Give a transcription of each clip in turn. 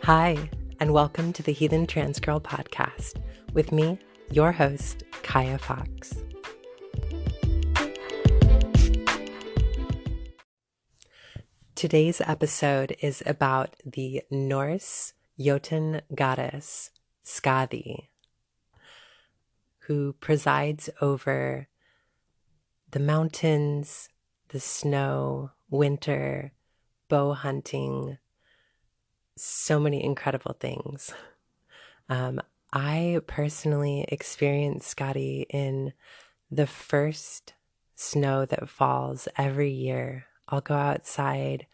Hi, and welcome to the Heathen Trans Girl podcast with me, your host, Kaya Faulkes. Today's episode is about the Norse Jotunn goddess, Skadi, who presides over the mountains, the snow, winter, bow hunting, so many incredible things. I personally experienced Skadi in the first snow that falls every year. I'll go outside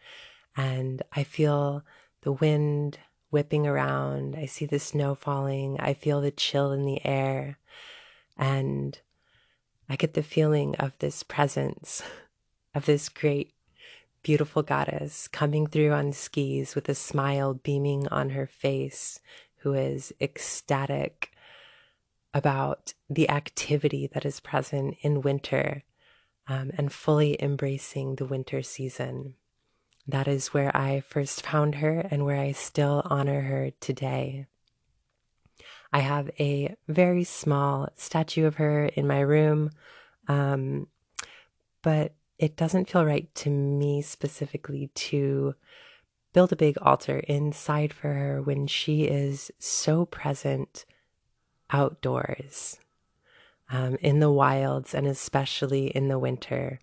and I feel the wind whipping around. I see the snow falling. I feel the chill in the air. And I get the feeling of this presence, of this great, beautiful goddess coming through on skis with a smile beaming on her face, who is ecstatic about the activity that is present in winter and fully embracing the winter season. That is where I first found her and where I still honor her today. I have a very small statue of her in my room, but it doesn't feel right to me specifically to build a big altar inside for her when she is so present outdoors, in the wilds, and especially in the winter.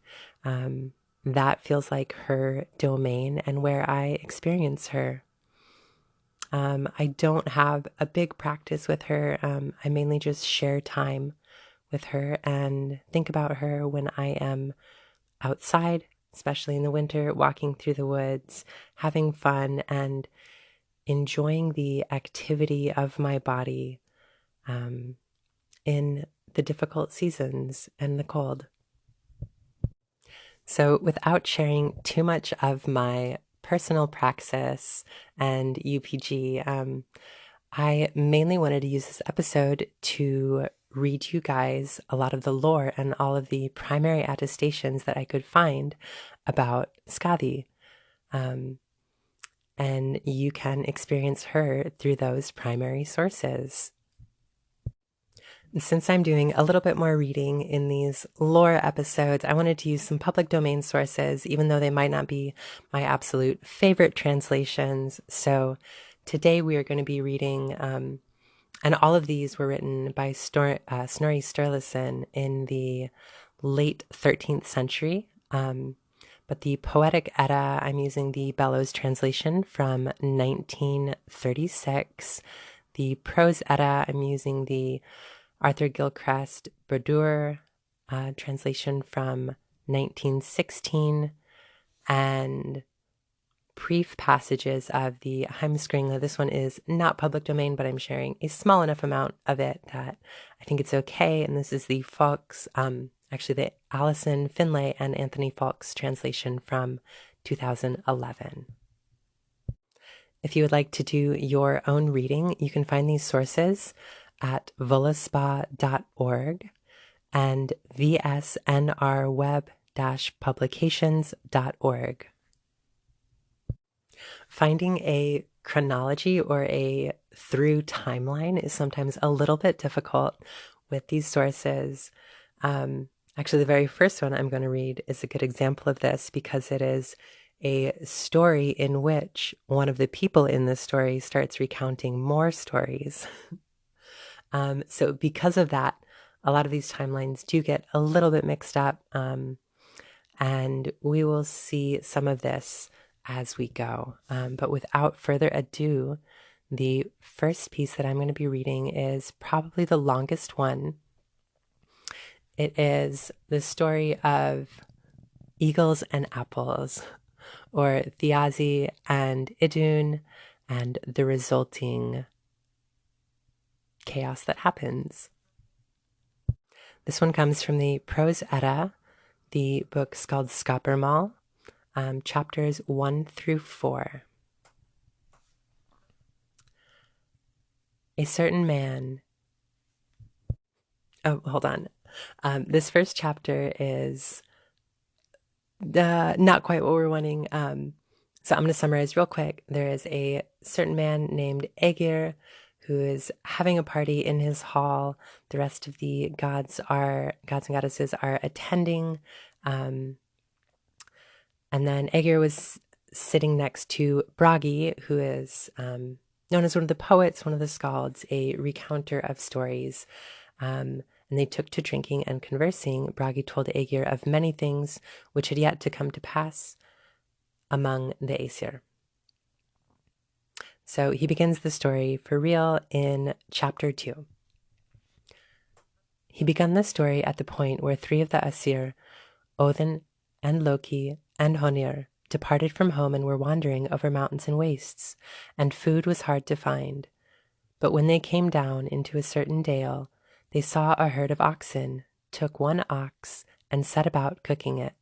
That feels like her domain and where I experience her. I don't have a big practice with her. I mainly just share time with her and think about her when I am outside, especially in the winter, walking through the woods, having fun and enjoying the activity of my body in the difficult seasons and the cold. So without sharing too much of my personal praxis and UPG, I mainly wanted to use this episode to read you guys a lot of the lore and all of the primary attestations that I could find about Skadi. And you can experience her through those primary sources. Since I'm doing a little bit more reading in these lore episodes, I wanted to use some public domain sources, even though they might not be my absolute favorite translations. So today we are going to be reading, and all of these were written by Snorri Sturluson in the late 13th century. But the Poetic Edda, I'm using the Bellows translation from 1936. The Prose Edda, I'm using the Arthur Gilchrist Brodeur translation from 1916, and brief passages of the Heimskringla. This one is not public domain, but I'm sharing a small enough amount of it that I think it's okay. And this is the Faulkes, actually the Alison, Finlay, and Anthony Faulkes translation from 2011. If you would like to do your own reading, you can find these sources at volaspa.org and vsnrweb-publications.org. Finding a chronology or a through timeline is sometimes a little bit difficult with these sources. Actually, the very first one I'm going to read is a good example of this because it is a story in which one of the people in the story starts recounting more stories. So because of that, a lot of these timelines do get a little bit mixed up, and we will see some of this as we go. But without further ado, the first piece that I'm going to be reading is probably the longest one. It is the story of Eagles and Apples, or Thiazi and Idun, and the resulting chaos that happens. This one comes from the Prose Edda, the book Skáldskaparmál, chapters 1 through 4. A certain man. Oh, hold on. This first chapter is not quite what we're wanting. So I'm going to summarize real quick. There is a certain man named Aegir who is having a party in his hall. The rest of the gods and goddesses are attending. And then Aegir was sitting next to Bragi, who is known as one of the poets, one of the skalds, a recounter of stories. And they took to drinking and conversing. Bragi told Aegir of many things which had yet to come to pass among the Aesir. So he begins the story for real in chapter 2. He began the story at the point where 3 of the Aesir, Odin and Loki and Honir, departed from home and were wandering over mountains and wastes, and food was hard to find. But when they came down into a certain dale, they saw a herd of oxen, took one ox, and set about cooking it.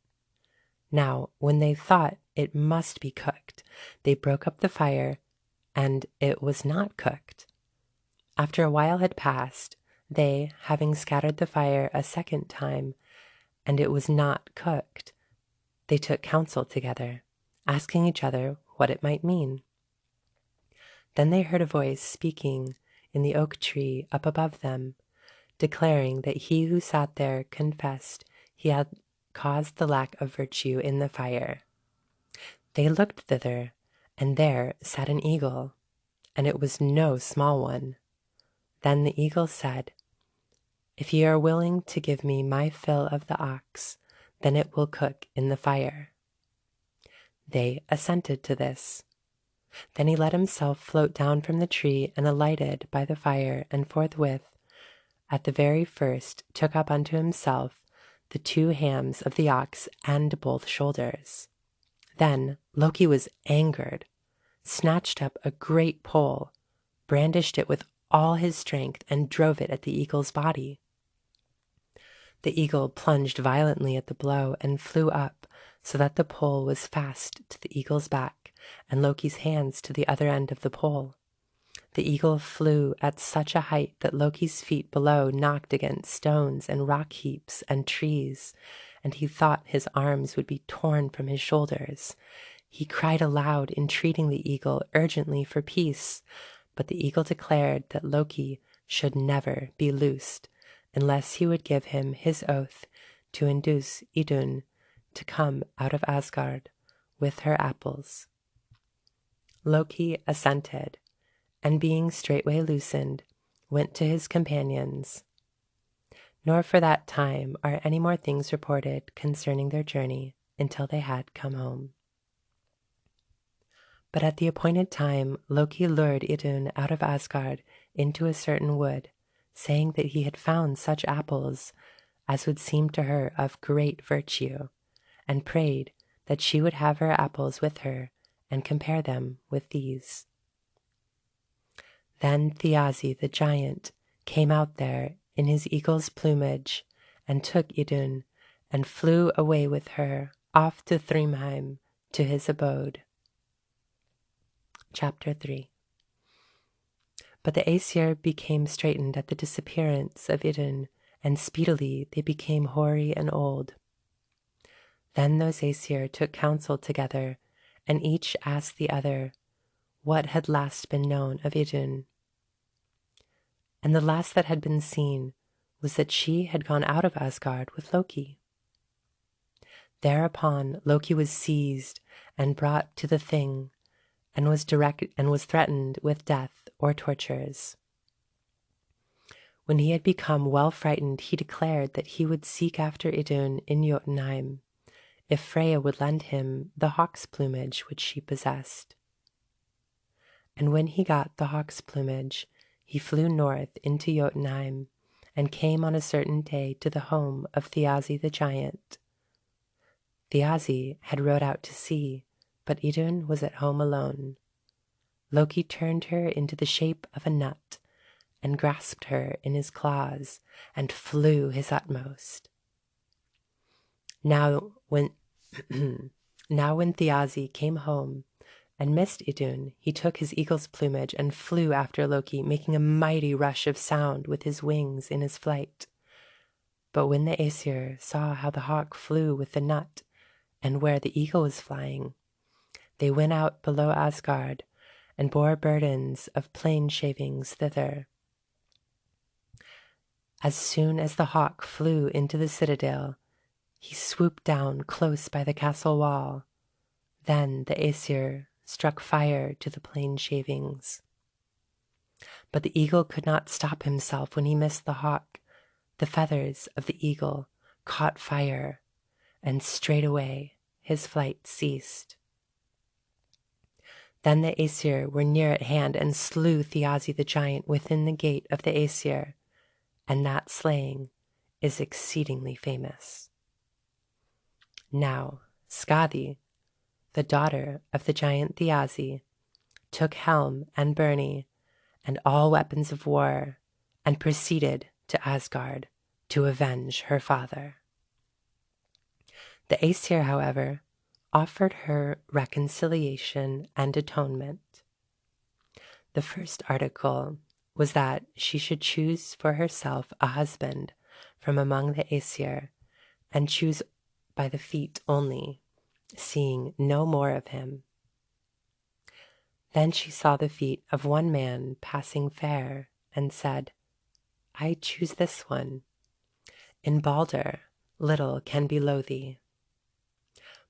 Now, when they thought it must be cooked, they broke up the fire, and it was not cooked. After a while had passed, they, having scattered the fire a second time, and it was not cooked, they took counsel together, asking each other what it might mean. Then they heard a voice speaking in the oak tree up above them, declaring that he who sat there confessed he had caused the lack of virtue in the fire. They looked thither, and there sat an eagle, and it was no small one. Then the eagle said, "If ye are willing to give me my fill of the ox, then it will cook in the fire." They assented to this. Then he let himself float down from the tree and alighted by the fire, and forthwith, at the very first, took up unto himself the 2 hams of the ox and both shoulders. Then Loki was angered, snatched up a great pole, brandished it with all his strength, and drove it at the eagle's body. The eagle plunged violently at the blow and flew up, so that the pole was fast to the eagle's back, and Loki's hands to the other end of the pole. The eagle flew at such a height that Loki's feet below knocked against stones and rock heaps and trees, and he thought his arms would be torn from his shoulders. He cried aloud, entreating the eagle urgently for peace, but the eagle declared that Loki should never be loosed unless he would give him his oath to induce Idun to come out of Asgard with her apples. Loki assented, and being straightway loosened, went to his companions. Nor for that time are any more things reported concerning their journey until they had come home. But at the appointed time Loki lured Idun out of Asgard into a certain wood, saying that he had found such apples as would seem to her of great virtue, and prayed that she would have her apples with her and compare them with these. Then Thiazi the giant came out there in his eagle's plumage, and took Idun, and flew away with her off to Thrymheim, to his abode. Chapter 3. But the Aesir became straitened at the disappearance of Idun, and speedily they became hoary and old. Then those Aesir took counsel together, and each asked the other what had last been known of Idun. And the last that had been seen was that she had gone out of Asgard with Loki. Thereupon Loki was seized and brought to the Thing, and was threatened with death or tortures. When he had become well frightened, he declared that he would seek after Idun in Jotunheim, if Freya would lend him the hawk's plumage which she possessed. And when he got the hawk's plumage, he flew north into Jotunheim, and came on a certain day to the home of Thiazi the giant. Thiazi had rowed out to sea, but Idun was at home alone. Loki turned her into the shape of a nut, and grasped her in his claws, and flew his utmost. Now when Thiazi came home and missed Idun, he took his eagle's plumage and flew after Loki, making a mighty rush of sound with his wings in his flight. But when the Aesir saw how the hawk flew with the nut, and where the eagle was flying, they went out below Asgard and bore burdens of plane shavings thither. As soon as the hawk flew into the citadel, he swooped down close by the castle wall. Then the Aesir struck fire to the plane shavings. But the eagle could not stop himself when he missed the hawk. The feathers of the eagle caught fire, and straightway his flight ceased. Then the Aesir were near at hand and slew Thiazi the giant within the gate of the Aesir, and that slaying is exceedingly famous. Now Skadi, the daughter of the giant Thiazi, took helm and byrnie and all weapons of war, and proceeded to Asgard to avenge her father. The Aesir, however, offered her reconciliation and atonement. The first article was that she should choose for herself a husband from among the Aesir, and choose by the feet only, seeing no more of him. Then she saw the feet of one man passing fair, and said, I choose this one. In Balder little can below thee.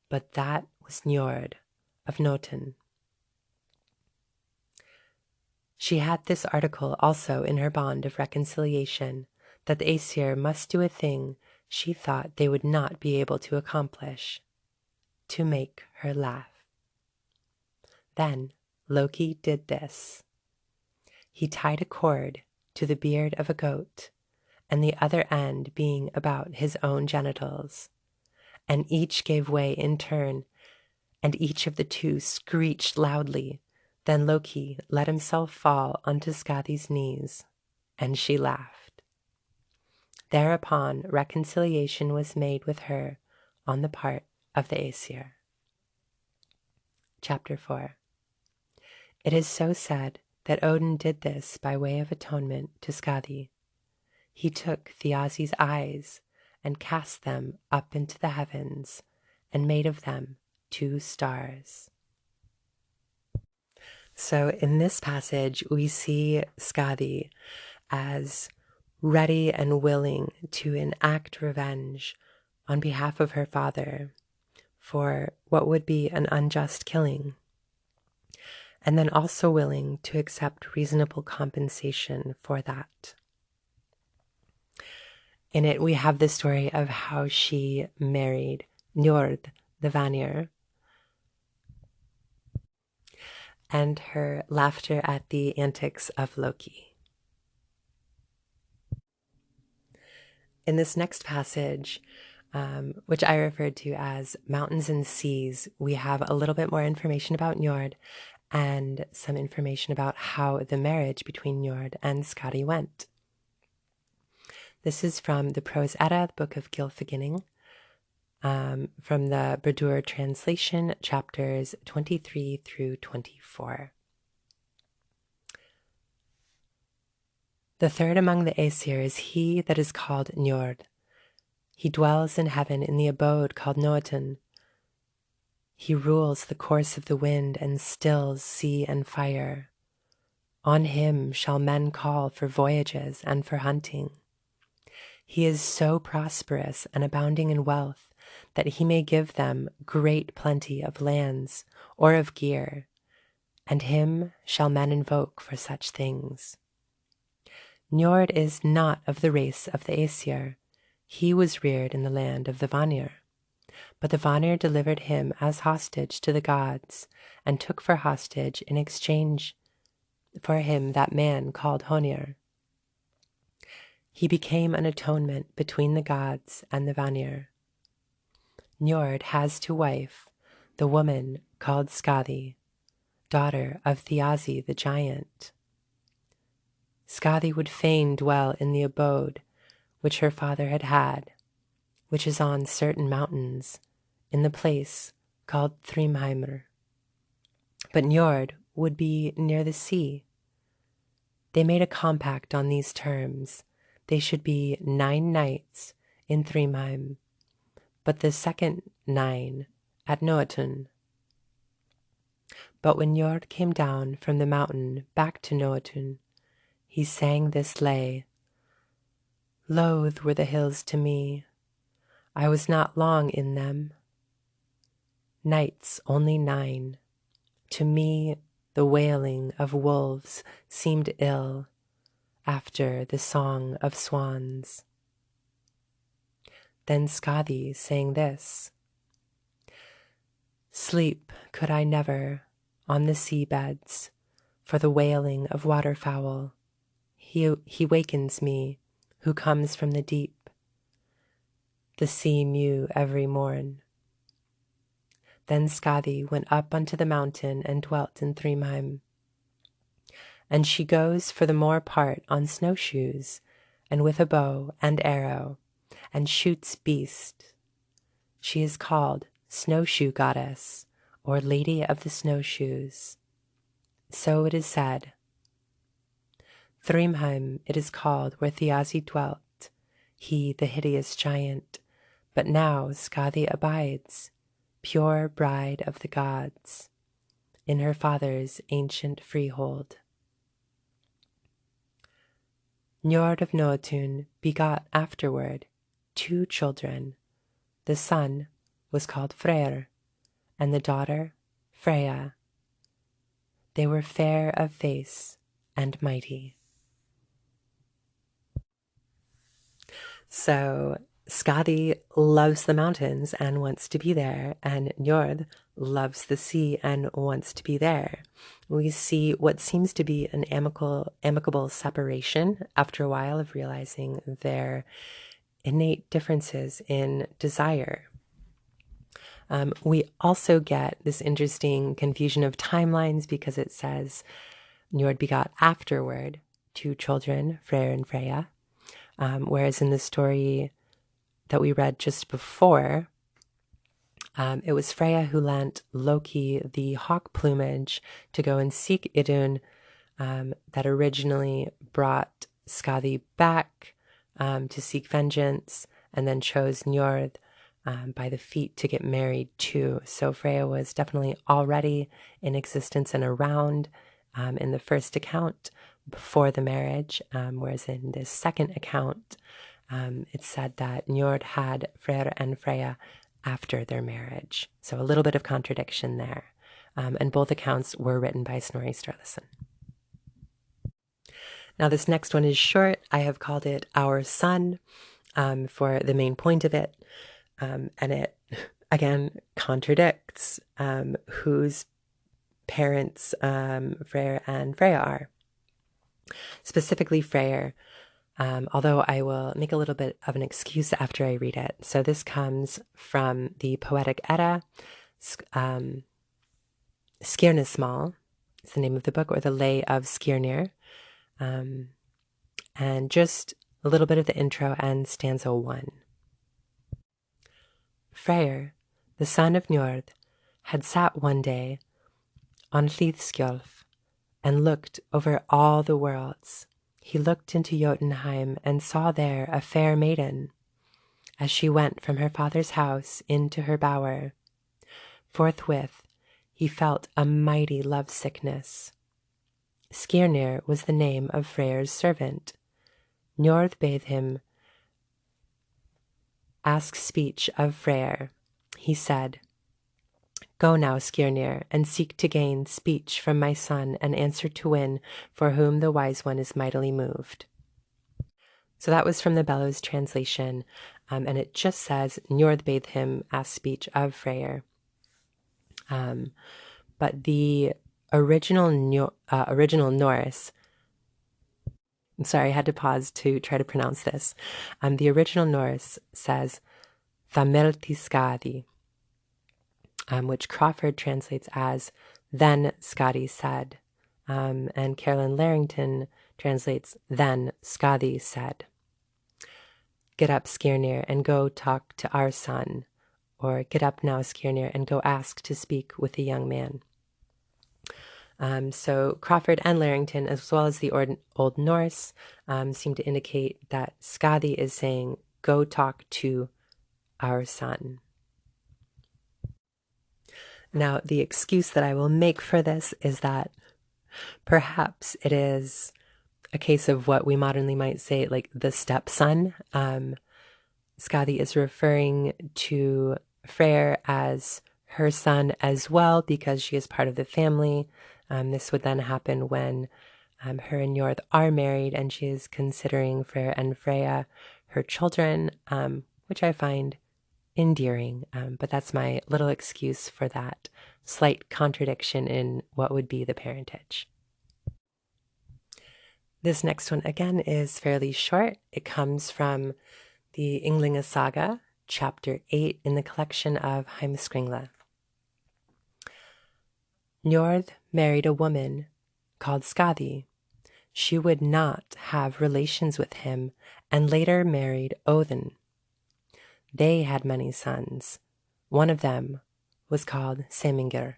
But that was Njord of Jotunn. She had this article also in her bond of reconciliation, that the Aesir must do a thing she thought they would not be able to accomplish, to make her laugh. Then Loki did this. He tied a cord to the beard of a goat, and the other end being about his own genitals, and each gave way in turn, and each of the two screeched loudly. Then Loki let himself fall onto Skadi's knees, and she laughed. Thereupon reconciliation was made with her on the part of the Aesir. Chapter 4. It is so said that Odin did this by way of atonement to Skadi. He took Thiazi's eyes and cast them up into the heavens, and made of them 2 stars. So in this passage, we see Skadi as ready and willing to enact revenge on behalf of her father for what would be an unjust killing, and then also willing to accept reasonable compensation for that. In it, we have the story of how she married Njord the Vanir, and her laughter at the antics of Loki. In this next passage, which I referred to as Mountains and Seas, we have a little bit more information about Njord and some information about how the marriage between Njord and Skadi went. This is from the Prose Edda, the book of Gylfaginning, from the Brodeur translation, chapters 23 through 24. The third among the Aesir is he that is called Njord. He dwells in heaven in the abode called Jotunn. He rules the course of the wind and stills sea and fire. On him shall men call for voyages and for hunting. He is so prosperous and abounding in wealth that he may give them great plenty of lands or of gear, and him shall men invoke for such things. Njord is not of the race of the Aesir. He was reared in the land of the Vanir. But the Vanir delivered him as hostage to the gods, and took for hostage in exchange for him that man called Honir. He became an atonement between the gods and the Vanir. Njord has to wife the woman called Skadi, daughter of Thiazi the giant. Skadi would fain dwell in the abode which her father had had, which is on certain mountains, in the place called Thrymheimr. But Njord would be near the sea. They made a compact on these terms. They should be 9 nights in Thrymheim, but the second 9 at Jotunn. But when Njord came down from the mountain back to Jotunn, he sang this lay. Loath were the hills to me. I was not long in them. Nights only 9. To me the wailing of wolves seemed ill after the song of swans. Then Skadi sang this. Sleep could I never on the sea beds for the wailing of waterfowl. He wakens me who comes from the deep. The sea mew every morn. Then Skadi went up unto the mountain and dwelt in Thrymheim. And she goes for the more part on snowshoes, and with a bow and arrow, and shoots beast. She is called Snowshoe Goddess, or Lady of the Snowshoes. So it is said. Thrymheim it is called where Thiazi dwelt, he the hideous giant, but now Skadi abides, pure bride of the gods, in her father's ancient freehold. Njord of Jotunn begot afterward 2 children. The son was called Freyr, and the daughter Freya. They were fair of face and mighty. So Skadi loves the mountains and wants to be there, and Njord loves the sea and wants to be there. We see what seems to be an amicable separation after a while of realizing their innate differences in desire. We also get this interesting confusion of timelines because it says Njord begot afterward 2 children, Freyr and Freya, whereas in the story that we read just before, it was Freya who lent Loki the hawk plumage to go and seek Idunn, that originally brought Skadi back to seek vengeance, and then chose Njord by the feet to get married to. So Freya was definitely already in existence and around in the first account before the marriage, whereas in this second account, it said that Njord had Freyr and Freya after their marriage. So a little bit of contradiction there. And both accounts were written by Snorri Sturluson. Now this next one is short. I have called it Our Son for the main point of it. And it, again, contradicts whose parents Freyr and Freya are. Specifically Freyr, although I will make a little bit of an excuse after I read it. So this comes from the Poetic Edda. Skírnismál is the name of the book, or the Lay of Skirnir. And just a little bit of the intro and stanza 1. Freyr, the son of Njord, had sat one day on Hlíðskjolf and looked over all the worlds. He looked into Jotunheim and saw there a fair maiden, as she went from her father's house into her bower. Forthwith he felt a mighty love-sickness. Skirnir was the name of Freyr's servant. Njord bade him ask speech of Freyr. He said, Go now, Skirnir, and seek to gain speech from my son and answer to win, for whom the wise one is mightily moved. So that was from the Bellows translation, and it just says, Njord bade him ask speech of Freyr. But the original Norse, I'm sorry, I had to pause to try to pronounce this. The original Norse says, Thamelti Skadi, which Crawford translates as, Then Skadi said. And Carolyn Larrington translates, Then Skadi said. Get up, Skirnir, and go talk to our son. Or get up now, Skirnir, and go ask to speak with the young man. So Crawford and Larrington, as well as the Old Norse, seem to indicate that Skadi is saying, Go talk to our son. Now, the excuse that I will make for this is that perhaps it is a case of what we modernly might say, like the stepson. Skadi is referring to Freyr as her son as well because she is part of the family. This would then happen when her and Njord are married and she is considering Freyr and Freya her children, which I find endearing. But that's my little excuse for that slight contradiction in what would be the parentage. This next one, again, is fairly short. It comes from the Ynglinga saga, chapter 8 in the collection of Heimskringla. Njord married a woman called Skadi. She would not have relations with him and later married Odin. They had many sons. One of them was called Semingr.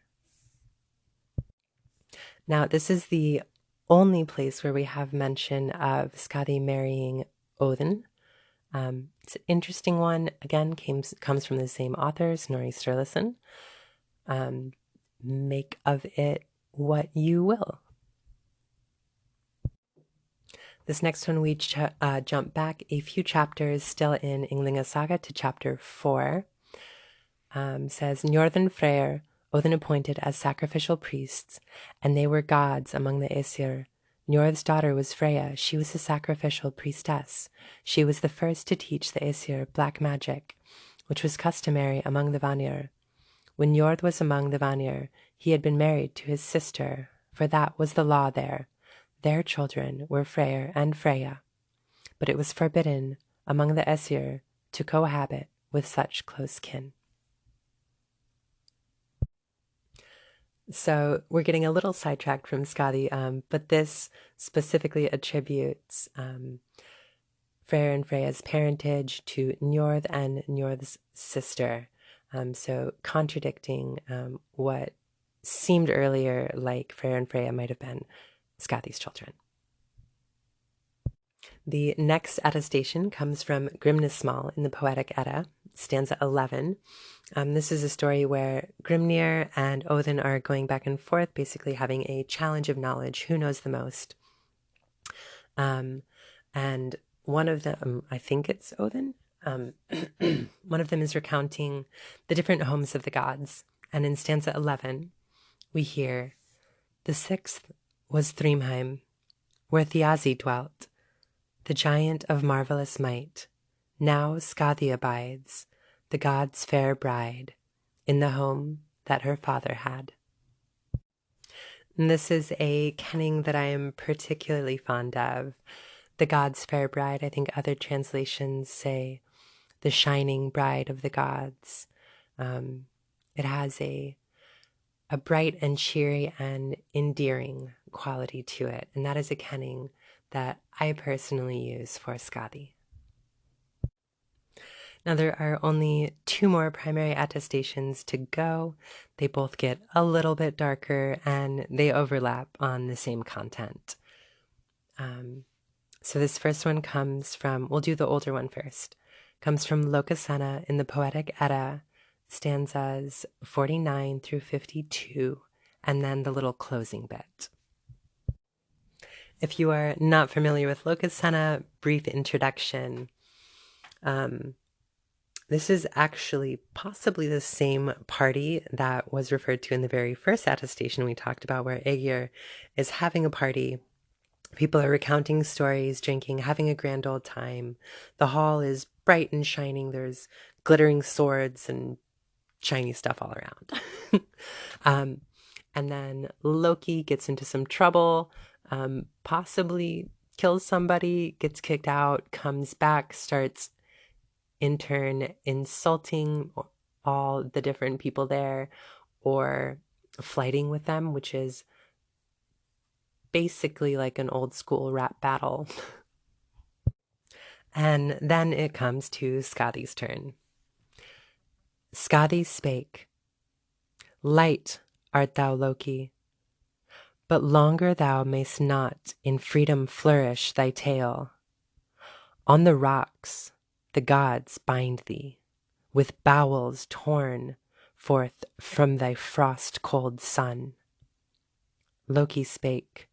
Now, this is the only place where we have mention of Skadi marrying Odin. It's an interesting one. Again, comes from the same author, Snorri Sturluson. Make of it what you will. This next one, we jump back a few chapters, still in Ynglinga saga, to chapter 4. Says, Njord and Freyr Odin appointed as sacrificial priests, and they were gods among the Aesir. Njord's daughter was Freya. She was a sacrificial priestess. She was the first to teach the Aesir black magic, which was customary among the Vanir. When Njord was among the Vanir, he had been married to his sister, for that was the law there. Their children were Freyr and Freya, but it was forbidden among the Aesir to cohabit with such close kin. So we're getting a little sidetracked from Skadi, but this specifically attributes Freyr and Freya's parentage to Njord and Njord's sister. So contradicting what seemed earlier like Freyr and Freya might have been Skadi's children. The next attestation comes from Grímnismál in the Poetic Edda, stanza 11. This is a story where Grimnir and Odin are going back and forth, basically having a challenge of knowledge. Who knows the most? And one of them, I think it's Odin, one of them is recounting the different homes of the gods. And in stanza 11, we hear, the sixth was Thrymheim, where Thiazi dwelt, the giant of marvelous might. Now Skadi abides, the god's fair bride, in the home that her father had. And this is a kenning that I am particularly fond of. The god's fair bride, I think other translations say the shining bride of the gods. It has a bright and cheery and endearing quality to it, and that is a kenning that I personally use for Skadi. Now there are only 2 more primary attestations to go. They both get a little bit darker and they overlap on the same content. So this first one comes from, we'll do the older one first, comes from Lokasenna in the Poetic Edda, stanzas 49 through 52, and then the little closing bit. If you are not familiar with Lokasenna, brief introduction. This is actually possibly the same party that was referred to in the very first attestation we talked about, where Aegir is having a party. People are recounting stories, drinking, having a grand old time. The hall is bright and shining. There's glittering swords and shiny stuff all around. And then Loki gets into some trouble, possibly kills somebody, gets kicked out, comes back, starts in turn insulting all the different people there or fighting with them, which is basically like an old school rap battle. And then it comes to Skadi's turn. Skadi spake, light art thou, Loki, but longer thou mayst not in freedom flourish thy tail. On the rocks the gods bind thee, with bowels torn, forth from thy frost-cold sun. Loki spake,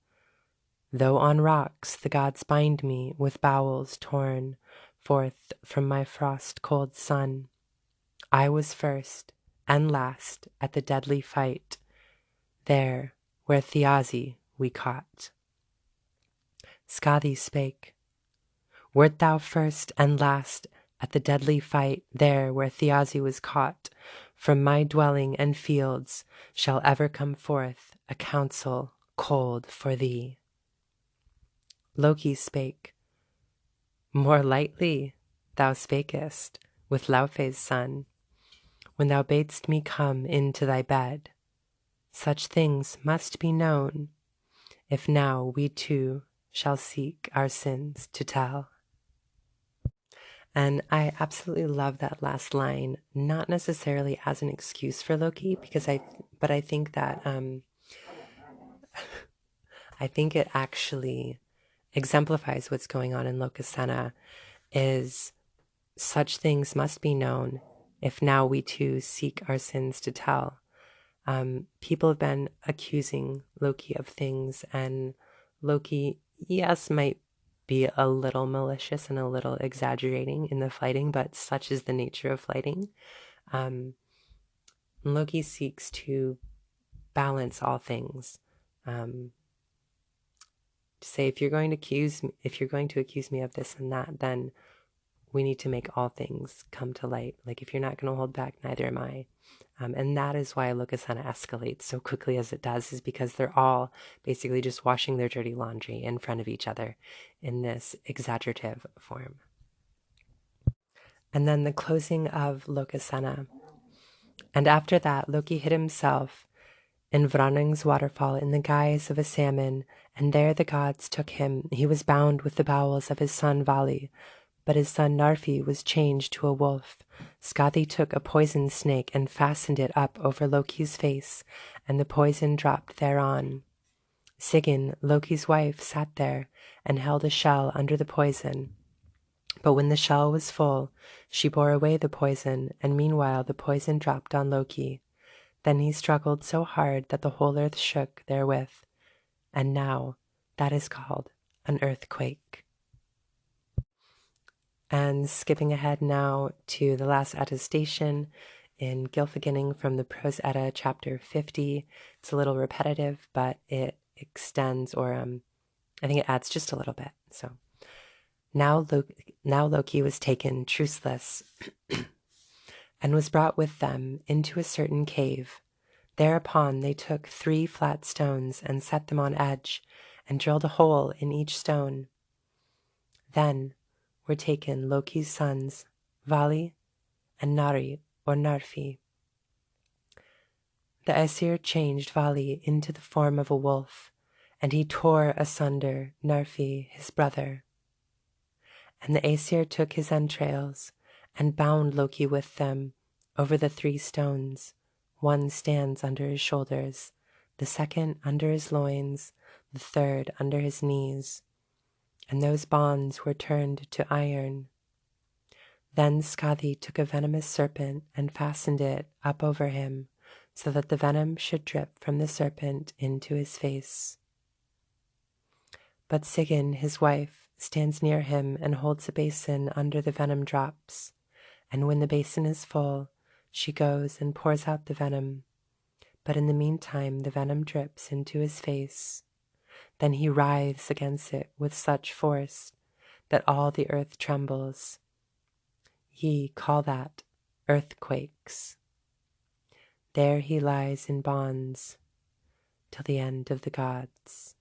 though on rocks the gods bind me with bowels torn forth from my frost-cold sun, I was first and last at the deadly fight, there where Thiazi we caught. Skadi spake, wert thou first and last at the deadly fight, there where Thiazi was caught, from my dwelling and fields shall ever come forth a counsel cold for thee. Loki spake, more lightly thou spakest with Laufey's son, when thou badest me come into thy bed. Such things must be known, if now we two shall seek our sins to tell. And I absolutely love that last line, not necessarily as an excuse for Loki, but I think that I think it actually exemplifies what's going on in Lokasenna. Is such things must be known, if now we too seek our sins to tell. People have been accusing Loki of things, and Loki, yes, might be a little malicious and a little exaggerating in the fighting, but such is the nature of fighting. Loki seeks to balance all things. Say, if you're going to accuse me of this and that, then we need to make all things come to light. Like, if you're not going to hold back, neither am I. And that is why Lokasenna escalates so quickly as it does, is because they're all basically just washing their dirty laundry in front of each other in this exaggerative form. And then the closing of Lokasenna. And after that, Loki hid himself in Vranning's waterfall in the guise of a salmon, and there the gods took him. He was bound with the bowels of his son Vali, but his son Narfi was changed to a wolf. Skadi took a poison snake and fastened it up over Loki's face, and the poison dropped thereon. Sigyn, Loki's wife, sat there and held a shell under the poison. But when the shell was full, she bore away the poison, and meanwhile the poison dropped on Loki. Then he struggled so hard that the whole earth shook therewith, and now that is called an earthquake. And skipping ahead now to the last attestation in Gylfaginning from the Prose Edda, chapter 50. It's a little repetitive, but it extends, or I think it adds just a little bit. So now Loki was taken truceless and was brought with them into a certain cave. Thereupon they took 3 flat stones and set them on edge, and drilled a hole in each stone. Then were taken Loki's sons, Vali and Nari or Narfi. The Aesir changed Vali into the form of a wolf, and he tore asunder Narfi, his brother. And the Aesir took his entrails and bound Loki with them over the 3 stones. One stands under his shoulders, the second under his loins, the third under his knees. And those bonds were turned to iron. Then Skadi took a venomous serpent and fastened it up over him, so that the venom should drip from the serpent into his face. But Sigyn, his wife, stands near him and holds a basin under the venom drops, and when the basin is full, she goes and pours out the venom. But in the meantime the venom drips into his face. Then he writhes against it with such force that all the earth trembles. Ye call that earthquakes. There he lies in bonds till the end of the gods.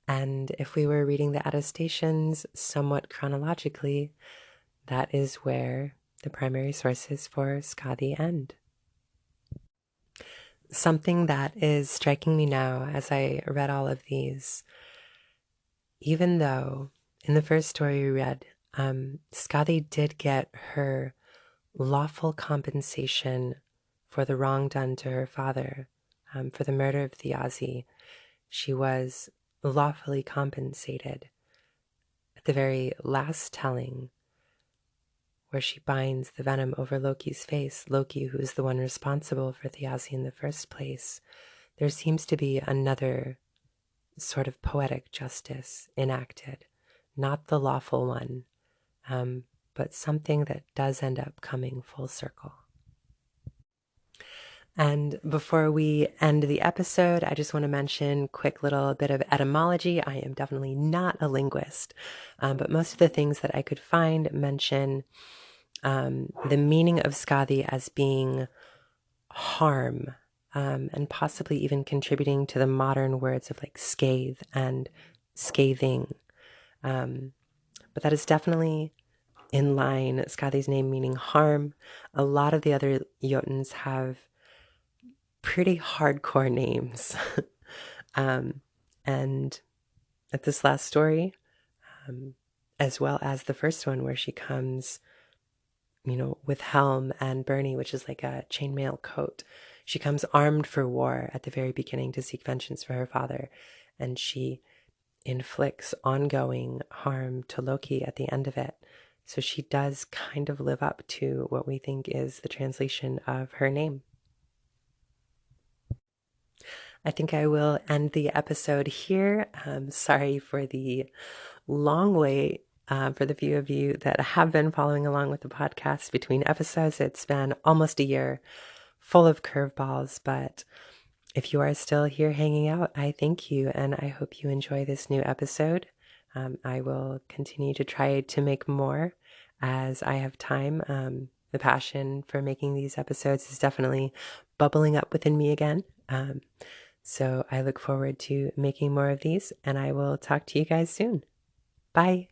And if we were reading the attestations somewhat chronologically, that is where the primary sources for Skadi end. Something that is striking me now as I read all of these, even though in the first story we read, Skadi did get her lawful compensation for the wrong done to her father, for the murder of Thiazi. She was lawfully compensated. At the very last telling, where she binds the venom over Loki's face, Loki, who is the one responsible for Thiazi in the first place, there seems to be another sort of poetic justice enacted, not the lawful one, but something that does end up coming full circle. And before we end the episode, I just want to mention a quick little bit of etymology. I am definitely not a linguist, but most of the things that I could find mention the meaning of Skadi as being harm, and possibly even contributing to the modern words of like scathe and scathing. But that is definitely in line, Skadi's name meaning harm. A lot of the other Jotunns have pretty hardcore names. And at this last story, as well as the first one where she comes, with helm and byrnie, which is like a chainmail coat. She comes armed for war at the very beginning to seek vengeance for her father, and she inflicts ongoing harm to Loki at the end of it. So she does kind of live up to what we think is the translation of her name. I think I will end the episode here. Sorry for the long wait. For the few of you that have been following along with the podcast between episodes, it's been almost a year full of curveballs, but if you are still here hanging out, I thank you, and I hope you enjoy this new episode. I will continue to try to make more as I have time. The passion for making these episodes is definitely bubbling up within me again. So I look forward to making more of these, and I will talk to you guys soon. Bye.